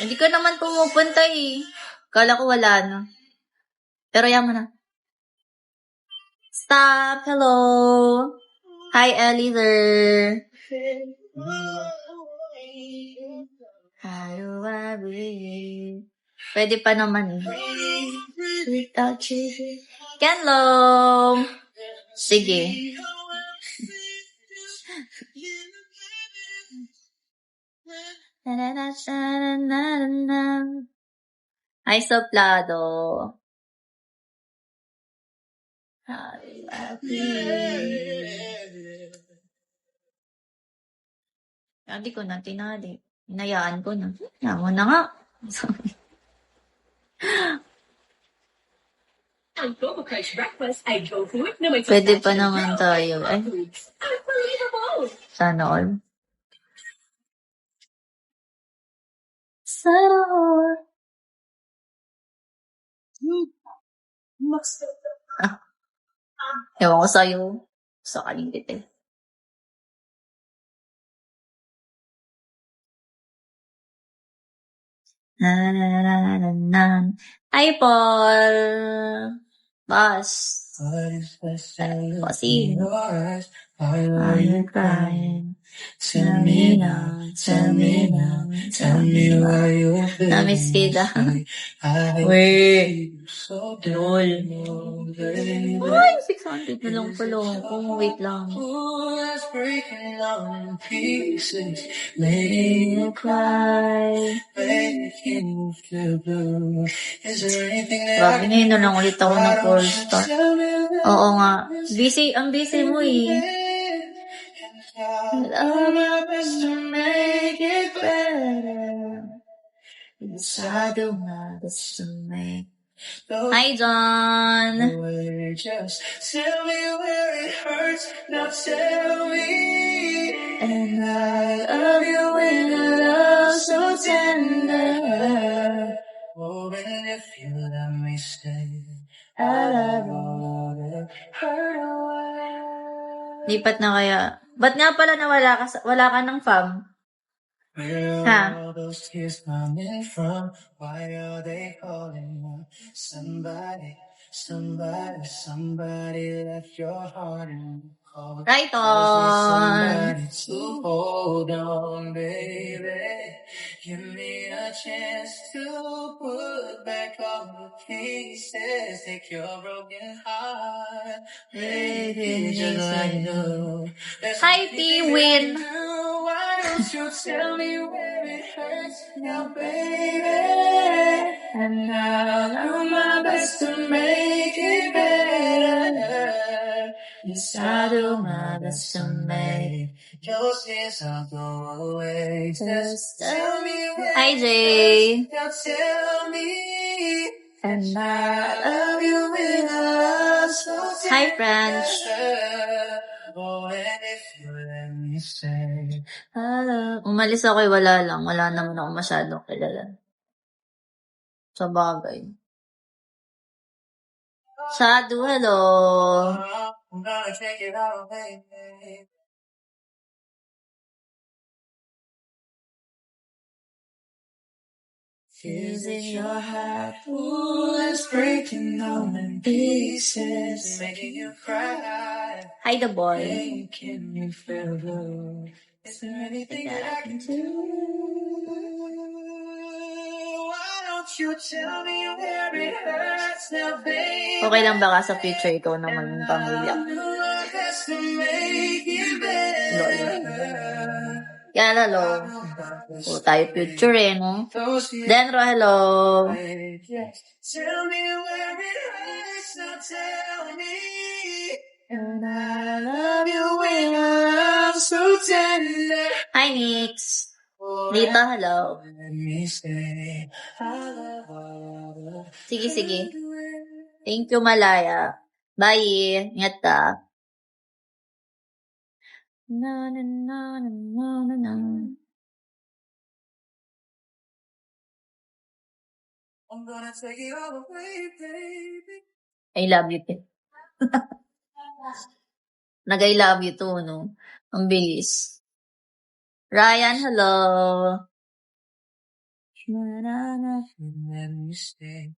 Hindi ka naman pumupunta eh. Kala ko wala na. Pero yan mo na. Stop! Hello! Hi, Eliezer! How I breathe. Pwede pa naman eh. Without you. Kenlong! Sige. Hi, Soplado. Hindi ko na tinali. Hinayaan ko na. Yaman na nga. Pwede pa naman tayo. Ay. Sana all. Sana all. Ewan ko sa'yo. Sa kaligit eh. Hi, Paul. Boss. Bossy. Are you crying? Tell me now, tell me now, tell me why you feel. Namiss kita. Wait. Lol. Ay, 600 na lang pala ako. Wait lang. Making you cry. Grabe na yun lang ulit ako ng call start. Oo nga. Busy, ang busy mo eh. Love your best to make it better. Masyado nga best to make. Hi, John. Just tell me where it hurts. Now tell me. And I love you with a love so tender. Oh, and if you let me stay, I love all that hurt away. Lipat na kaya. Ba't nga pala nawala ka, wala ka ng fam? Ha? Why are they calling? Somebody left your heart in cold. Right on. Somebody to hold on, baby. Give me a chance to put back all the pieces. Take your broken heart. Baby, just like you. Hi, P-Win. Why don't you tell me where it hurts now, baby? And I'll do my best to make it better. Yes, I'll do my best to make your sins all go away. Just tell me where. Hi, Jay. Now tell me. And I love you with a love so tender. Hi, French. Oh, and if you let me stay. Umalis ako wala lang. Wala naman ako masyadong kilala. Sa bagay. Sadu, hello. I'm gonna take it all away. Is it your heart? Ooh, it's breaking all in pieces, making you cry. Hi, the boy. Hey, can you feel love? Is there anything that I can do? Why don't you tell me where it hurts now, baby? Okay lang ba ka sa future ikaw na maging pamilya? Yan, hello. O, tayo future eh, no? Denro, hello. Tell me where it hurts, now tell me. And I love you with a love so tender. Hi, Nix. Rita, hello. Sige, sige. Thank you, Malaya. Bye. Ingat ka. Na, na, na, na, na, na. I'm gonna take it all away, baby. I love you, too. Nag-I love you too, no? Ang bilis. Ryan, hello. Let me stay.